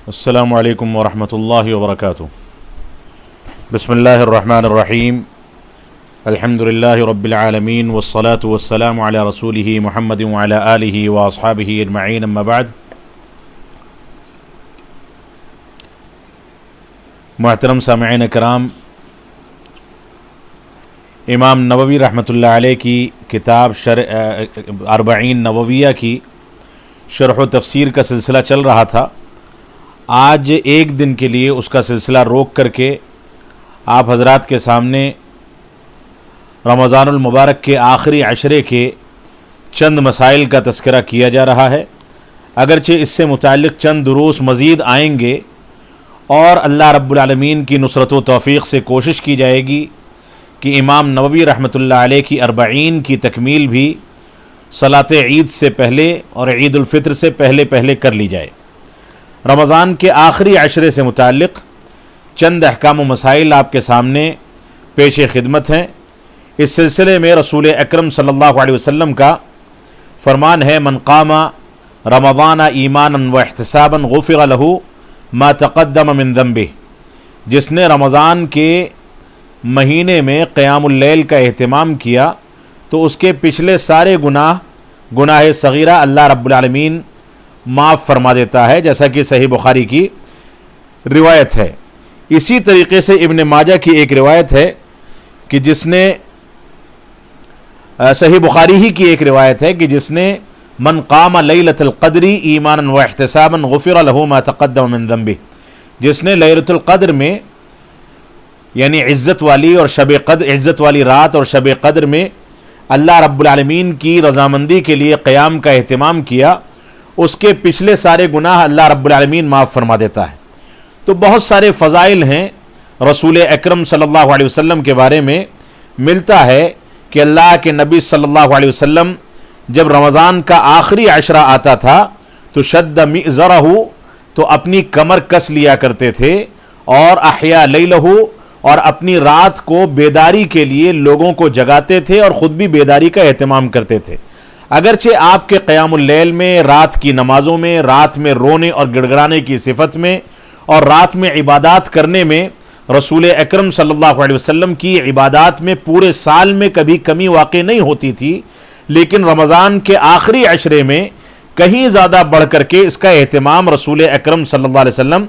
السلام علیکم ورحمۃ اللہ وبرکاتہ۔ بسم اللہ الرحمن الرحیم، الحمد للہ رب العالمین والصلاة والسلام علی رسولہ محمد وعلی آلہ واصحابہ اجمعین، اما بعد۔ محترم سامعین کرام، امام نووی رحمۃ اللہ علیہ کی کتاب اربعین نوویہ کی شرح و تفسیر کا سلسلہ چل رہا تھا۔ آج ایک دن کے لیے اس کا سلسلہ روک کر کے آپ حضرات کے سامنے رمضان المبارک کے آخری عشرے کے چند مسائل کا تذکرہ کیا جا رہا ہے، اگرچہ اس سے متعلق چند دروس مزید آئیں گے اور اللہ رب العالمین کی نصرت و توفیق سے کوشش کی جائے گی کہ امام نووی رحمۃ اللہ علیہ کی اربعین کی تکمیل بھی صلاۃ عید سے پہلے اور عید الفطر سے پہلے کر لی جائے۔ رمضان کے آخری عشرے سے متعلق چند احکام و مسائل آپ کے سامنے پیش خدمت ہیں۔ اس سلسلے میں رسول اکرم صلی اللہ علیہ وسلم کا فرمان ہے، من قام رمضان ایمانا و احتسابا غفر له ما تقدم من ذنبه، جس نے رمضان کے مہینے میں قیام اللیل کا اہتمام کیا تو اس کے پچھلے سارے گناہ صغیرہ اللہ رب العالمین معاف فرما دیتا ہے، جیسا کہ صحیح بخاری کی روایت ہے۔ اسی طریقے سے ابن ماجہ کی ایک روایت ہے کہ جس نے صحیح بخاری ہی کی ایک روایت ہے کہ جس نے من قام لیلۃ القدر ایمانا و احتسابا غفر له ما تقدم من ذنبه، جس نے لیلۃ القدر میں یعنی عزت والی رات اور شب قدر میں اللہ رب العالمین کی رضامندی کے لیے قیام کا اہتمام کیا، اس کے پچھلے سارے گناہ اللہ رب العالمین معاف فرما دیتا ہے۔ تو بہت سارے فضائل ہیں رسول اکرم صلی اللہ علیہ وسلم کے بارے میں۔ ملتا ہے کہ اللہ کے نبی صلی اللہ علیہ وسلم جب رمضان کا آخری عشرہ آتا تھا تو شد مئزرہ، تو اپنی کمر کس لیا کرتے تھے، اور احیا لیلہ، اور اپنی رات کو بیداری کے لیے لوگوں کو جگاتے تھے اور خود بھی بیداری کا اہتمام کرتے تھے۔ اگرچہ آپ کے قیام اللیل میں، رات کی نمازوں میں، رات میں رونے اور گڑ گڑانے کی صفت میں اور رات میں عبادات کرنے میں رسول اکرم صلی اللہ علیہ وسلم کی عبادات میں پورے سال میں کبھی کمی واقع نہیں ہوتی تھی، لیکن رمضان کے آخری عشرے میں کہیں زیادہ بڑھ کر کے اس کا اہتمام رسول اکرم صلی اللہ علیہ وسلم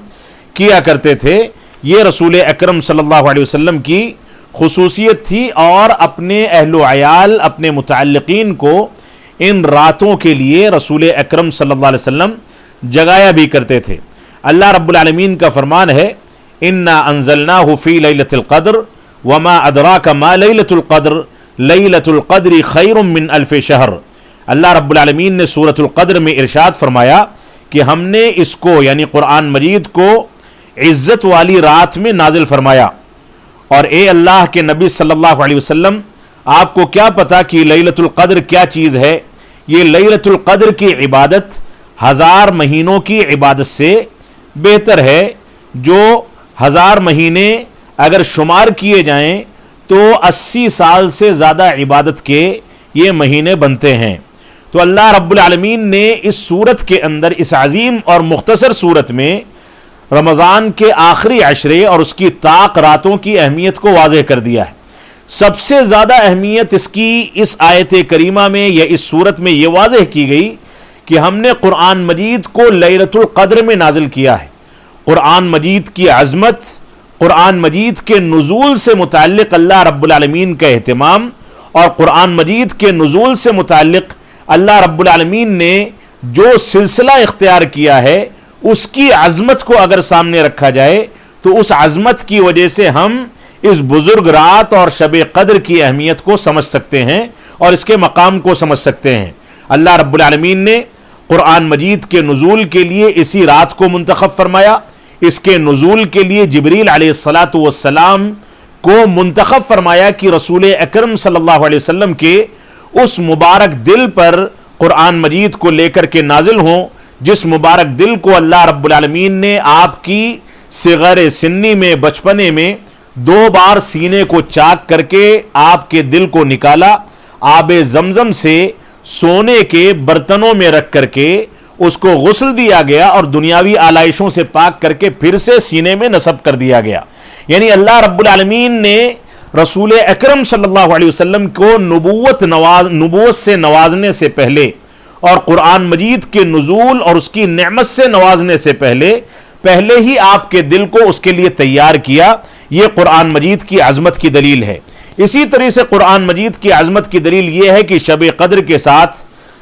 کیا کرتے تھے۔ یہ رسول اکرم صلی اللہ علیہ وسلم کی خصوصیت تھی، اور اپنے اہل و عیال، اپنے متعلقین کو ان راتوں کے لیے رسول اکرم صلی اللہ علیہ وسلم جگایا بھی کرتے تھے۔ اللہ رب العالمین کا فرمان ہے، انا انزلناہ فی لیلۃ القدر وما ادراک ما لیلۃ القدر لیلۃ القدر خیر من الف شہر۔ اللہ رب العالمین نے سورۃ القدر میں ارشاد فرمایا کہ ہم نے اس کو یعنی قرآن مجید کو عزت والی رات میں نازل فرمایا، اور اے اللہ کے نبی صلی اللہ علیہ وسلم، آپ کو کیا پتا کہ لیلۃ القدر کیا چیز ہے؟ یہ لیلۃ القدر کی عبادت 1000 مہینوں کی عبادت سے بہتر ہے، جو 1000 مہینے اگر شمار کیے جائیں تو 80 سال سے زیادہ عبادت کے یہ مہینے بنتے ہیں۔ تو اللہ رب العالمین نے اس سورت کے اندر، اس عظیم اور مختصر سورت میں، رمضان کے آخری عشرے اور اس کی طاق راتوں کی اہمیت کو واضح کر دیا ہے۔ سب سے زیادہ اہمیت اس کی اس آیت کریمہ میں یا اس سورت میں یہ واضح کی گئی کہ ہم نے قرآن مجید کو لیلۃ القدر میں نازل کیا ہے۔ قرآن مجید کی عظمت، قرآن مجید کے نزول سے متعلق اللہ رب العالمین کا اہتمام، اور قرآن مجید کے نزول سے متعلق اللہ رب العالمین نے جو سلسلہ اختیار کیا ہے، اس کی عظمت کو اگر سامنے رکھا جائے تو اس عظمت کی وجہ سے ہم اس بزرگ رات اور شب قدر کی اہمیت کو سمجھ سکتے ہیں اور اس کے مقام کو سمجھ سکتے ہیں۔ اللہ رب العالمین نے قرآن مجید کے نزول کے لیے اسی رات کو منتخب فرمایا، اس کے نزول کے لیے جبریل علیہ السلام کو منتخب فرمایا کہ رسول اکرم صلی اللہ علیہ وسلم کے اس مبارک دل پر قرآن مجید کو لے کر کے نازل ہوں، جس مبارک دل کو اللہ رب العالمین نے آپ کی صغر سنی میں، بچپنے میں 2 بار سینے کو چاک کر کے آپ کے دل کو نکالا، آب زمزم سے سونے کے برتنوں میں رکھ کر کے اس کو غسل دیا گیا اور دنیاوی آلائشوں سے پاک کر کے پھر سے سینے میں نصب کر دیا گیا. یعنی اللہ رب العالمین نے رسول اکرم صلی اللہ علیہ وسلم کو نبوت سے نوازنے سے پہلے اور قرآن مجید کے نزول اور اس کی نعمت سے نوازنے سے پہلے ہی آپ کے دل کو اس کے لیے تیار کیا. یہ قرآن مجید کی عظمت کی دلیل ہے. اسی طرح سے قرآن مجید کی عظمت کی دلیل یہ ہے کہ شب قدر کے ساتھ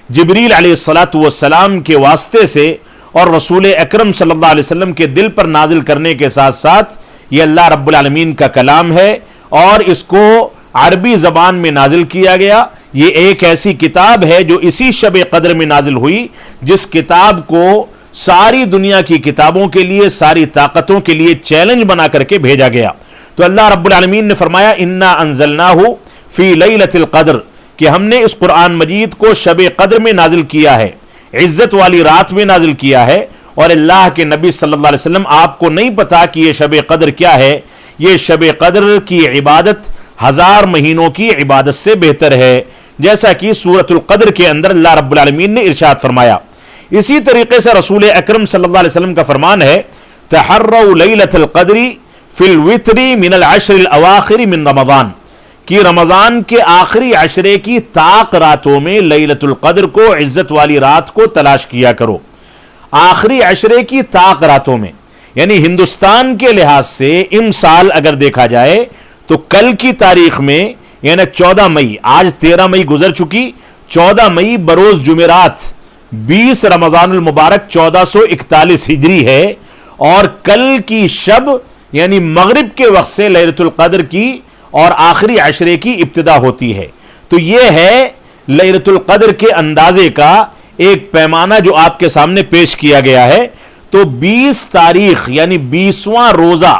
جبریل علیہ الصلاۃ والسلام کے واسطے سے اور رسول اکرم صلی اللہ علیہ وسلم کے دل پر نازل کرنے کے ساتھ ساتھ یہ اللہ رب العالمین کا کلام ہے اور اس کو عربی زبان میں نازل کیا گیا. یہ ایک ایسی کتاب ہے جو اسی شب قدر میں نازل ہوئی جس کتاب کو ساری دنیا کی کتابوں کے لیے، ساری طاقتوں کے لیے چیلنج بنا کر کے بھیجا گیا. تو اللہ رب العالمین نے فرمایا انا انزلناہ فی لیلۃ القدر، کہ ہم نے اس قرآن مجید کو شب قدر میں نازل کیا ہے، عزت والی رات میں نازل کیا ہے. اور اللہ کے نبی صلی اللہ علیہ وسلم آپ کو نہیں پتا کہ یہ شب قدر کیا ہے. یہ شب قدر کی عبادت 1000 مہینوں کی عبادت سے بہتر ہے، جیسا کہ سورۃ القدر کے اندر اللہ رب العالمین نے ارشاد فرمایا. اسی طریقے سے رسول اکرم صلی اللہ علیہ وسلم کا فرمان ہے تحروا لیلۃ القدر فی الوتر من العشر الاواخر من رمضان، کہ رمضان کے آخری عشرے کی طاق راتوں میں لیلۃ القدر کو، عزت والی رات کو تلاش کیا کرو. آخری عشرے کی طاق راتوں میں، یعنی ہندوستان کے لحاظ سے امسال اگر دیکھا جائے تو کل کی تاریخ میں یعنی 14 مئی، آج 13 مئی گزر چکی، 14 مئی بروز جمعرات 20 رمضان المبارک 1441 ہجری ہے، اور کل کی شب یعنی مغرب کے وقت سے لیلۃ القدر کی اور آخری عشرے کی ابتدا ہوتی ہے. تو یہ ہے لیلۃ القدر کے اندازے کا ایک پیمانہ جو آپ کے سامنے پیش کیا گیا ہے. تو 20 تاریخ یعنی 20واں روزہ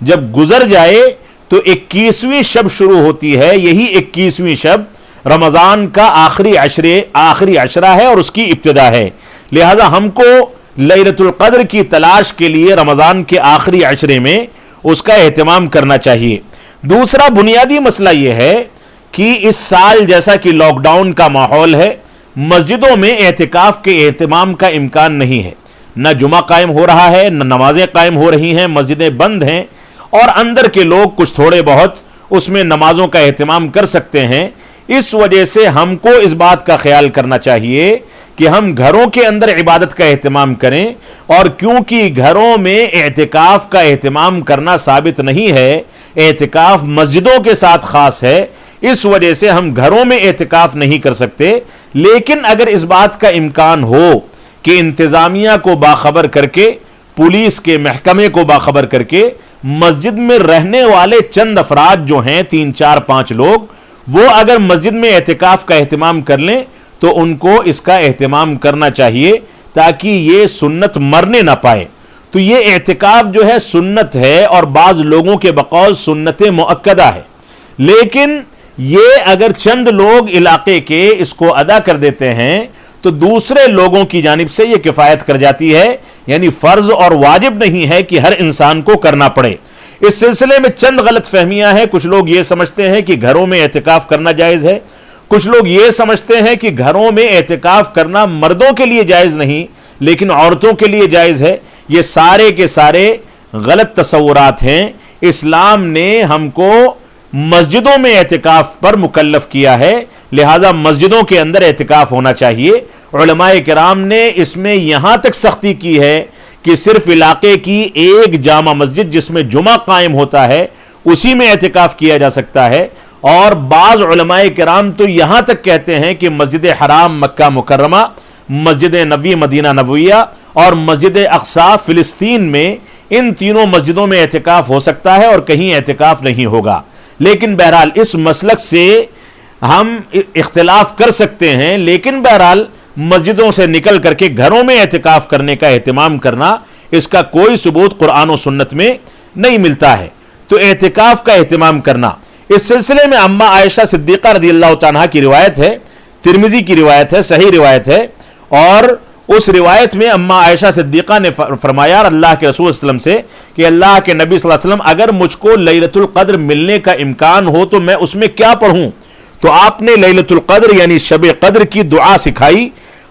جب گزر جائے تو 21ویں شب شروع ہوتی ہے. یہی 21ویں شب رمضان کا آخری عشرہ ہے اور اس کی ابتدا ہے. لہذا ہم کو لیلۃ القدر کی تلاش کے لیے رمضان کے آخری عشرے میں اس کا اہتمام کرنا چاہیے. دوسرا بنیادی مسئلہ یہ ہے کہ اس سال جیسا کہ لاک ڈاؤن کا ماحول ہے، مسجدوں میں اعتکاف کے اہتمام کا امکان نہیں ہے. نہ جمعہ قائم ہو رہا ہے، نہ نمازیں قائم ہو رہی ہیں، مسجدیں بند ہیں، اور اندر کے لوگ کچھ تھوڑے بہت اس میں نمازوں کا اہتمام کر سکتے ہیں. اس وجہ سے ہم کو اس بات کا خیال کرنا چاہیے کہ ہم گھروں کے اندر عبادت کا اہتمام کریں. اور کیونکہ گھروں میں اعتکاف کا اہتمام کرنا ثابت نہیں ہے، اعتکاف مسجدوں کے ساتھ خاص ہے، اس وجہ سے ہم گھروں میں اعتکاف نہیں کر سکتے. لیکن اگر اس بات کا امکان ہو کہ انتظامیہ کو باخبر کر کے، پولیس کے محکمے کو باخبر کر کے، مسجد میں رہنے والے چند افراد جو ہیں 3 4 5 لوگ، وہ اگر مسجد میں اعتکاف کا اہتمام کر لیں تو ان کو اس کا اہتمام کرنا چاہیے تاکہ یہ سنت مرنے نہ پائے. تو یہ اعتکاف جو ہے سنت ہے اور بعض لوگوں کے بقول سنت مؤکدہ ہے. لیکن یہ اگر چند لوگ علاقے کے اس کو ادا کر دیتے ہیں تو دوسرے لوگوں کی جانب سے یہ کفایت کر جاتی ہے. یعنی فرض اور واجب نہیں ہے کہ ہر انسان کو کرنا پڑے. اس سلسلے میں چند غلط فہمیاں ہیں. کچھ لوگ یہ سمجھتے ہیں کہ گھروں میں اعتکاف کرنا جائز ہے، کچھ لوگ یہ سمجھتے ہیں کہ گھروں میں اعتکاف کرنا مردوں کے لیے جائز نہیں لیکن عورتوں کے لیے جائز ہے. یہ سارے کے سارے غلط تصورات ہیں. اسلام نے ہم کو مسجدوں میں اعتکاف پر مکلف کیا ہے، لہذا مسجدوں کے اندر اعتکاف ہونا چاہیے. علماء کرام نے اس میں یہاں تک سختی کی ہے کہ صرف علاقے کی ایک جامع مسجد جس میں جمعہ قائم ہوتا ہے اسی میں اعتکاف کیا جا سکتا ہے. اور بعض علماء کرام تو یہاں تک کہتے ہیں کہ مسجد حرام مکہ مکرمہ، مسجد نبوی مدینہ نبویہ اور مسجد اقصی فلسطین میں، ان تینوں مسجدوں میں اعتکاف ہو سکتا ہے اور کہیں اعتکاف نہیں ہوگا. لیکن بہرحال اس مسلک سے ہم اختلاف کر سکتے ہیں، لیکن بہرحال مسجدوں سے نکل کر کے گھروں میں اعتکاف کرنے کا اہتمام کرنا، اس کا کوئی ثبوت قرآن و سنت میں نہیں ملتا ہے. تو اعتکاف کا اہتمام کرنا، اس سلسلے میں اماں عائشہ صدیقہ رضی اللہ تعالیٰ کی روایت ہے، ترمذی کی روایت ہے، صحیح روایت ہے. اور اس روایت میں اماں عائشہ صدیقہ نے فرمایا اللہ کے رسول صلی اللہ علیہ وسلم سے کہ اللہ کے نبی صلی اللہ علیہ وسلم اگر مجھ کو لیلۃ القدر ملنے کا امکان ہو تو میں اس میں کیا پڑھوں؟ تو آپ نے لیلۃ القدر یعنی شب قدر کی دعا سکھائی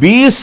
20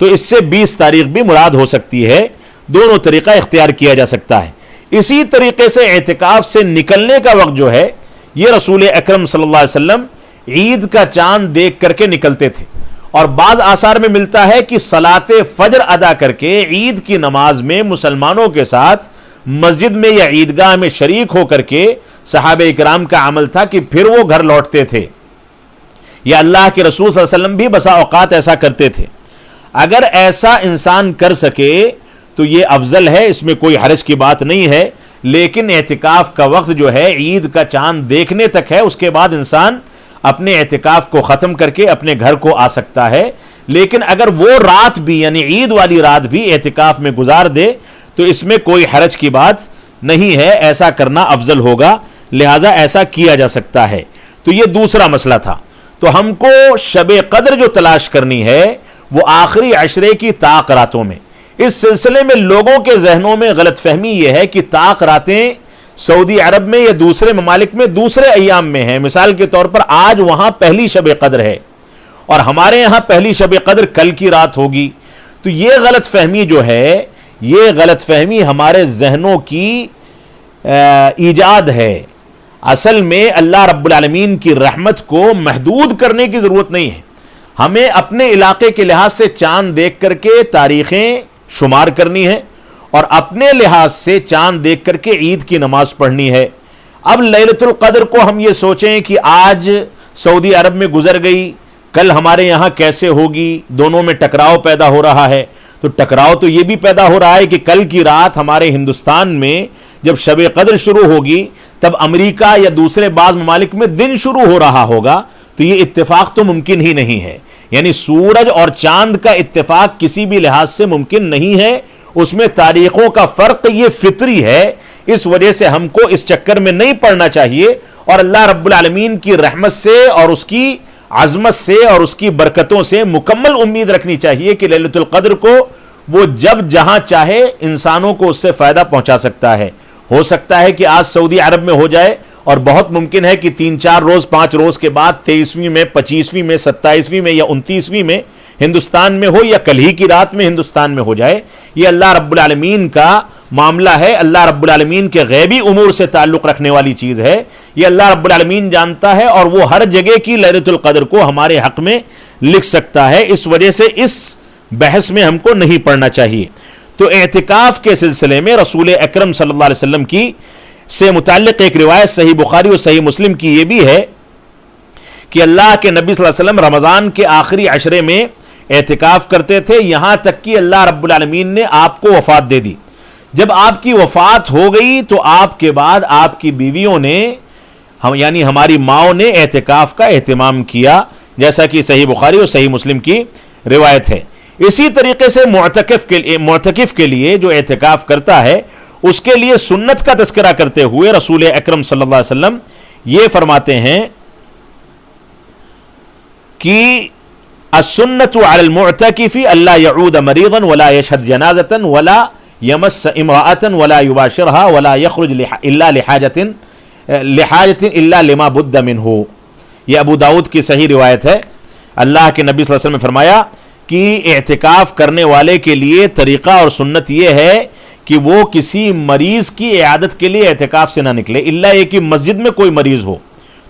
تو اس سے 20 تاریخ بھی مراد ہو سکتی ہے. دونوں طریقہ اختیار کیا جا سکتا ہے. اسی طریقے سے اعتکاف سے نکلنے کا وقت جو ہے یہ رسول اکرم صلی اللہ علیہ وسلم عید کا چاند دیکھ کر کے نکلتے تھے. اور بعض آثار میں ملتا ہے کہ صلاۃ فجر ادا کر کے عید کی نماز میں مسلمانوں کے ساتھ مسجد میں یا عیدگاہ میں شریک ہو کر کے صحابہ اکرام کا عمل تھا کہ پھر وہ گھر لوٹتے تھے. یا اللہ کے رسول صلی اللہ علیہ وسلم بھی بسا اوقات ایسا کرتے تھے. اگر ایسا انسان کر سکے تو یہ افضل ہے، اس میں کوئی حرج کی بات نہیں ہے. لیکن اعتکاف کا وقت جو ہے عید کا چاند دیکھنے تک ہے، اس کے بعد انسان اپنے اعتکاف کو ختم کر کے اپنے گھر کو آ سکتا ہے. لیکن اگر وہ رات بھی یعنی عید والی رات بھی اعتکاف میں گزار دے تو اس میں کوئی حرج کی بات نہیں ہے، ایسا کرنا افضل ہوگا، لہذا ایسا کیا جا سکتا ہے. تو یہ دوسرا مسئلہ تھا. تو ہم کو شب قدر جو تلاش کرنی ہے وہ آخری عشرے کی طاق راتوں میں. اس سلسلے میں لوگوں کے ذہنوں میں غلط فہمی یہ ہے کہ طاق راتیں سعودی عرب میں یا دوسرے ممالک میں دوسرے ایام میں ہیں. مثال کے طور پر آج وہاں پہلی شب قدر ہے اور ہمارے یہاں پہلی شب قدر کل کی رات ہوگی. تو یہ غلط فہمی جو ہے، یہ غلط فہمی ہمارے ذہنوں کی ایجاد ہے. اصل میں اللہ رب العالمین کی رحمت کو محدود کرنے کی ضرورت نہیں ہے. ہمیں اپنے علاقے کے لحاظ سے چاند دیکھ کر کے تاریخیں شمار کرنی ہے اور اپنے لحاظ سے چاند دیکھ کر کے عید کی نماز پڑھنی ہے. اب لیلۃ القدر کو ہم یہ سوچیں کہ آج سعودی عرب میں گزر گئی، کل ہمارے یہاں کیسے ہوگی، دونوں میں ٹکراؤ پیدا ہو رہا ہے. تو ٹکراؤ تو یہ بھی پیدا ہو رہا ہے کہ کل کی رات ہمارے ہندوستان میں جب شب قدر شروع ہوگی تب امریکہ یا دوسرے بعض ممالک میں دن شروع ہو رہا ہوگا. تو یہ اتفاق تو ممکن ہی نہیں ہے. یعنی سورج اور چاند کا اتفاق کسی بھی لحاظ سے ممکن نہیں ہے. اس میں تاریخوں کا فرق یہ فطری ہے. اس وجہ سے ہم کو اس چکر میں نہیں پڑنا چاہیے اور اللہ رب العالمین کی رحمت سے اور اس کی عظمت سے اور اس کی برکتوں سے مکمل امید رکھنی چاہیے کہ لیلۃ القدر کو وہ جب جہاں چاہے انسانوں کو اس سے فائدہ پہنچا سکتا ہے. ہو سکتا ہے کہ آج سعودی عرب میں ہو جائے اور بہت ممکن ہے کہ 3-4 روز 5 روز کے بعد 23ویں میں 25ویں میں 27ویں میں یا 29ویں میں ہندوستان میں ہو یا کل ہی کی رات میں ہندوستان میں ہو جائے. یہ اللہ رب العالمین کا معاملہ ہے. اللہ رب العالمین کے غیبی امور سے تعلق رکھنے والی چیز ہے. یہ اللہ رب العالمین جانتا ہے اور وہ ہر جگہ کی لیلۃ القدر کو ہمارے حق میں لکھ سکتا ہے. اس وجہ سے اس بحث میں ہم کو نہیں پڑھنا چاہیے. تو اعتکاف کے سلسلے میں رسول اکرم صلی اللہ علیہ وسلم کی سے متعلق ایک روایت صحیح بخاری اور صحیح مسلم کی یہ بھی ہے کہ اللہ کے نبی صلی اللہ علیہ وسلم رمضان کے آخری عشرے میں اعتکاف کرتے تھے یہاں تک کہ اللہ رب العالمین نے آپ کو وفات دے دی. جب آپ کی وفات ہو گئی تو آپ کے بعد آپ کی بیویوں نے یعنی ہماری ماؤں نے اعتکاف کا اہتمام کیا، جیسا کہ صحیح بخاری اور صحیح مسلم کی روایت ہے. اسی طریقے سے معتکف کے لیے جو اعتکاف کرتا ہے اس کے لیے سنت کا تذکرہ کرتے ہوئے رسول اکرم صلی اللہ علیہ وسلم یہ فرماتے ہیں کہ السنت علی المعتکف الا يعود مريضا ولا يشهد جنازة ولا يمس امرأة ولا يباشرها ولا يخرج الا لحاجة الا لما بد منه. یہ ابو داؤد کی صحیح روایت ہے. اللہ کے نبی صلی اللہ علیہ وسلم نے فرمایا کہ اعتکاف کرنے والے کے لیے طریقہ اور سنت یہ ہے کہ وہ کسی مریض کی عیادت کے لیے اعتکاف سے نہ نکلے الا یہ کہ مسجد میں کوئی مریض ہو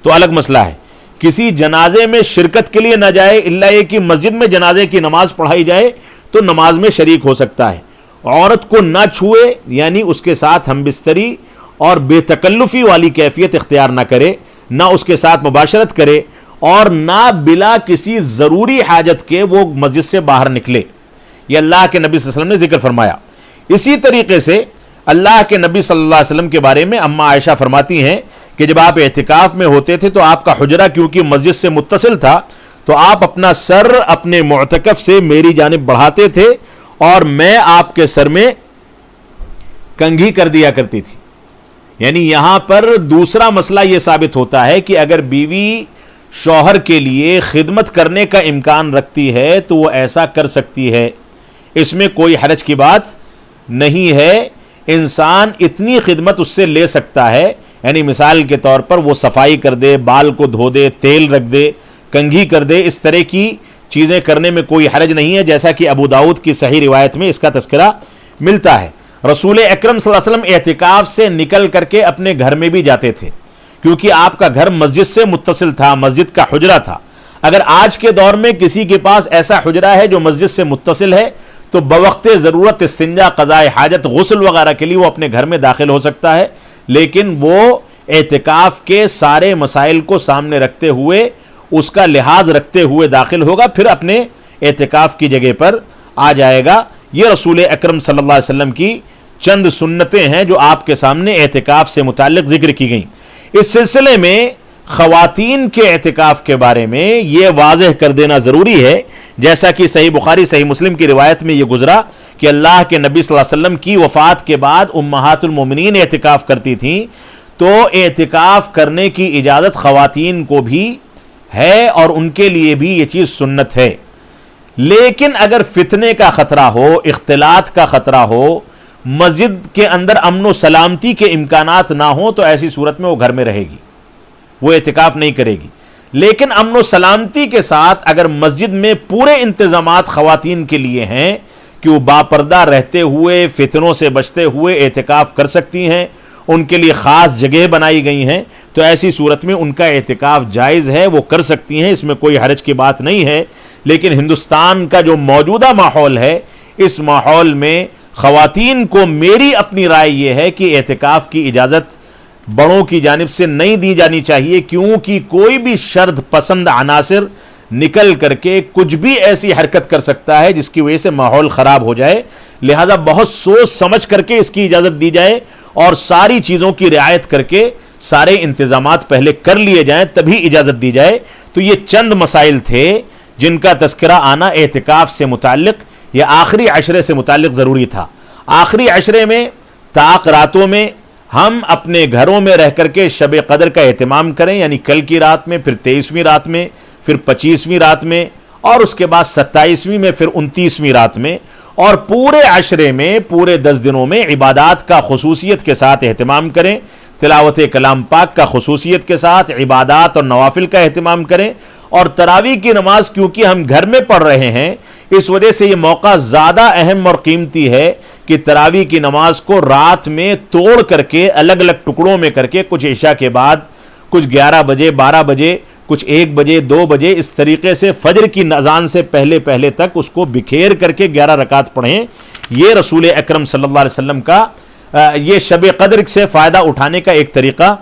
تو الگ مسئلہ ہے. کسی جنازے میں شرکت کے لیے نہ جائے الا یہ کہ مسجد میں جنازے کی نماز پڑھائی جائے تو نماز میں شریک ہو سکتا ہے. عورت کو نہ چھوئے یعنی اس کے ساتھ ہم بستری اور بے تکلفی والی کیفیت اختیار نہ کرے، نہ اس کے ساتھ مباشرت کرے اور نہ بلا کسی ضروری حاجت کے وہ مسجد سے باہر نکلے. یہ اللہ کے نبی صلی اللہ علیہ وسلم نے ذکر فرمایا. اسی طریقے سے اللہ کے نبی صلی اللہ علیہ وسلم کے بارے میں اماں عائشہ فرماتی ہیں کہ جب آپ اعتکاف میں ہوتے تھے تو آپ کا حجرہ کیونکہ مسجد سے متصل تھا تو آپ اپنا سر اپنے معتکف سے میری جانب بڑھاتے تھے اور میں آپ کے سر میں کنگھی کر دیا کرتی تھی. یعنی یہاں پر دوسرا مسئلہ یہ ثابت ہوتا ہے کہ اگر بیوی شوہر کے لیے خدمت کرنے کا امکان رکھتی ہے تو وہ ایسا کر سکتی ہے، اس میں کوئی حرج کی بات نہیں ہے. انسان اتنی خدمت اس سے لے سکتا ہے، یعنی مثال کے طور پر وہ صفائی کر دے، بال کو دھو دے، تیل رکھ دے، کنگھی کر دے، اس طرح کی چیزیں کرنے میں کوئی حرج نہیں ہے، جیسا کہ ابو داؤد کی صحیح روایت میں اس کا تذکرہ ملتا ہے۔ رسول اکرم صلی اللہ علیہ وسلم اعتکاف سے نکل کر کے اپنے گھر میں بھی جاتے تھے، کیونکہ آپ کا گھر مسجد سے متصل تھا، مسجد کا حجرہ تھا۔ اگر آج کے دور میں کسی کے پاس ایسا حجرہ ہے جو مسجد سے متصل ہے تو بوقت ضرورت استنجا، قضاء حاجت، غسل وغیرہ کے لیے وہ اپنے گھر میں داخل ہو سکتا ہے، لیکن وہ اعتکاف کے سارے مسائل کو سامنے رکھتے ہوئے، اس کا لحاظ رکھتے ہوئے داخل ہوگا، پھر اپنے اعتکاف کی جگہ پر آ جائے گا۔ یہ رسول اکرم صلی اللہ علیہ وسلم کی چند سنتیں ہیں جو آپ کے سامنے اعتکاف سے متعلق ذکر کی گئیں۔ اس سلسلے میں خواتین کے اعتکاف کے بارے میں یہ واضح کر دینا ضروری ہے، جیسا کہ صحیح بخاری صحیح مسلم کی روایت میں یہ گزرا کہ اللہ کے نبی صلی اللہ علیہ وسلم کی وفات کے بعد امہات المومنین اعتکاف کرتی تھیں، تو اعتکاف کرنے کی اجازت خواتین کو بھی ہے اور ان کے لیے بھی یہ چیز سنت ہے۔ لیکن اگر فتنے کا خطرہ ہو، اختلاط کا خطرہ ہو، مسجد کے اندر امن و سلامتی کے امکانات نہ ہوں، تو ایسی صورت میں وہ گھر میں رہے گی، وہ اعتکاف نہیں کرے گی۔ لیکن امن و سلامتی کے ساتھ اگر مسجد میں پورے انتظامات خواتین کے لیے ہیں کہ وہ باپردہ رہتے ہوئے، فتنوں سے بچتے ہوئے اعتکاف کر سکتی ہیں، ان کے لیے خاص جگہ بنائی گئی ہیں، تو ایسی صورت میں ان کا اعتکاف جائز ہے، وہ کر سکتی ہیں، اس میں کوئی حرج کی بات نہیں ہے۔ لیکن ہندوستان کا جو موجودہ ماحول ہے، اس ماحول میں خواتین کو میری اپنی رائے یہ ہے کہ اعتکاف کی اجازت بڑوں کی جانب سے نہیں دی جانی چاہیے، کیونکہ کوئی بھی شرد پسند عناصر نکل کر کے کچھ بھی ایسی حرکت کر سکتا ہے جس کی وجہ سے ماحول خراب ہو جائے۔ لہذا بہت سوچ سمجھ کر کے اس کی اجازت دی جائے اور ساری چیزوں کی رعایت کر کے سارے انتظامات پہلے کر لیے جائیں، تبھی اجازت دی جائے۔ تو یہ چند مسائل تھے جن کا تذکرہ آنا اعتکاف سے متعلق یا آخری عشرے سے متعلق ضروری تھا۔ آخری عشرے میں طاق راتوں میں ہم اپنے گھروں میں رہ کر کے شب قدر کا اہتمام کریں، یعنی کل کی رات میں، پھر 23ویں رات میں، پھر 25ویں رات میں، اور اس کے بعد 27ویں میں، پھر 29ویں رات میں، اور پورے عشرے میں، پورے 10 دنوں میں عبادات کا خصوصیت کے ساتھ اہتمام کریں، تلاوت کلام پاک کا خصوصیت کے ساتھ عبادات اور نوافل کا اہتمام کریں، اور تراویح کی نماز کیونکہ ہم گھر میں پڑھ رہے ہیں، اس وجہ سے یہ موقع زیادہ اہم اور قیمتی ہے کہ تراویح کی نماز کو رات میں توڑ کر کے، الگ الگ ٹکڑوں میں کر کے، کچھ عشاء کے بعد، کچھ 11 بجے، 12 بجے، کچھ 1 بجے، 2 بجے، اس طریقے سے فجر کی اذان سے پہلے تک اس کو بکھیر کر کے 11 رکعت پڑھیں۔ یہ رسول اکرم صلی اللہ علیہ وسلم کا یہ شب قدر سے فائدہ اٹھانے کا ایک طریقہ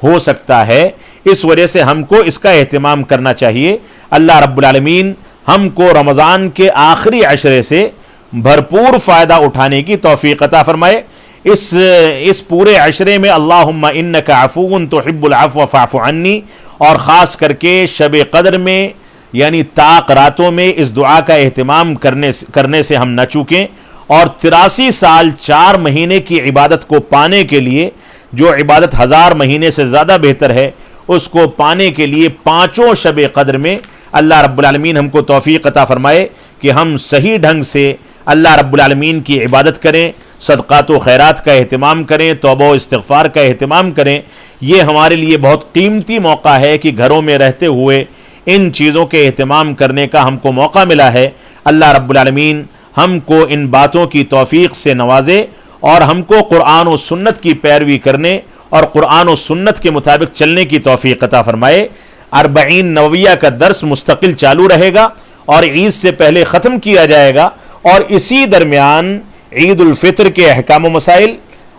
ہو سکتا ہے، اس وجہ سے ہم کو اس کا اہتمام کرنا چاہیے۔ اللہ رب العالمین ہم کو رمضان کے آخری عشرے سے بھرپور فائدہ اٹھانے کی توفیق عطا فرمائے۔ اس پورے عشرے میں اللہم انک عفو تحب العفو فاعف عنی، اور خاص کر کے شب قدر میں یعنی طاق راتوں میں اس دعا کا اہتمام کرنے سے ہم نہ چوکیں، اور 83 سال 4 مہینے کی عبادت کو پانے کے لیے، جو عبادت 1000 مہینے سے زیادہ بہتر ہے، اس کو پانے کے لیے 5 شب قدر میں اللہ رب العالمین ہم کو توفیق عطا فرمائے کہ ہم صحیح ڈھنگ سے اللہ رب العالمین کی عبادت کریں، صدقات و خیرات کا اہتمام کریں، توبہ و استغفار کا اہتمام کریں۔ یہ ہمارے لیے بہت قیمتی موقع ہے کہ گھروں میں رہتے ہوئے ان چیزوں کے اہتمام کرنے کا ہم کو موقع ملا ہے۔ اللہ رب العالمین ہم کو ان باتوں کی توفیق سے نوازے اور ہم کو قرآن و سنت کی پیروی کرنے اور قرآن و سنت کے مطابق چلنے کی توفیق عطا فرمائے۔ 40 نوویہ کا درس مستقل چالو رہے گا اور عید سے پہلے ختم کیا جائے گا، اور اسی درمیان عید الفطر کے احکام و مسائل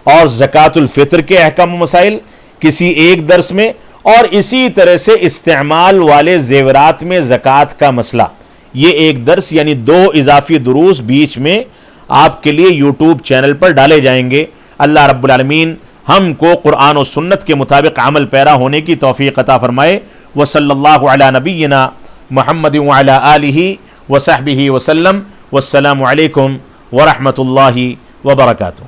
اور زکوٰۃ الفطر کے احکام و مسائل کسی ایک درس میں، اور اسی طرح سے استعمال والے زیورات میں زکوٰۃ کا مسئلہ، یہ ایک درس یعنی 2 اضافی دروس بیچ میں آپ کے لیے یوٹیوب چینل پر ڈالے جائیں گے۔ اللہ رب العالمین ہم کو قرآن و سنت کے مطابق عمل پیرا ہونے کی توفیق عطا فرمائے۔ وصلی اللہ علی نبینا محمد وعلی آلہ وصحبہ وسلم، والسلام علیکم ورحمۃ اللہ وبرکاتہ۔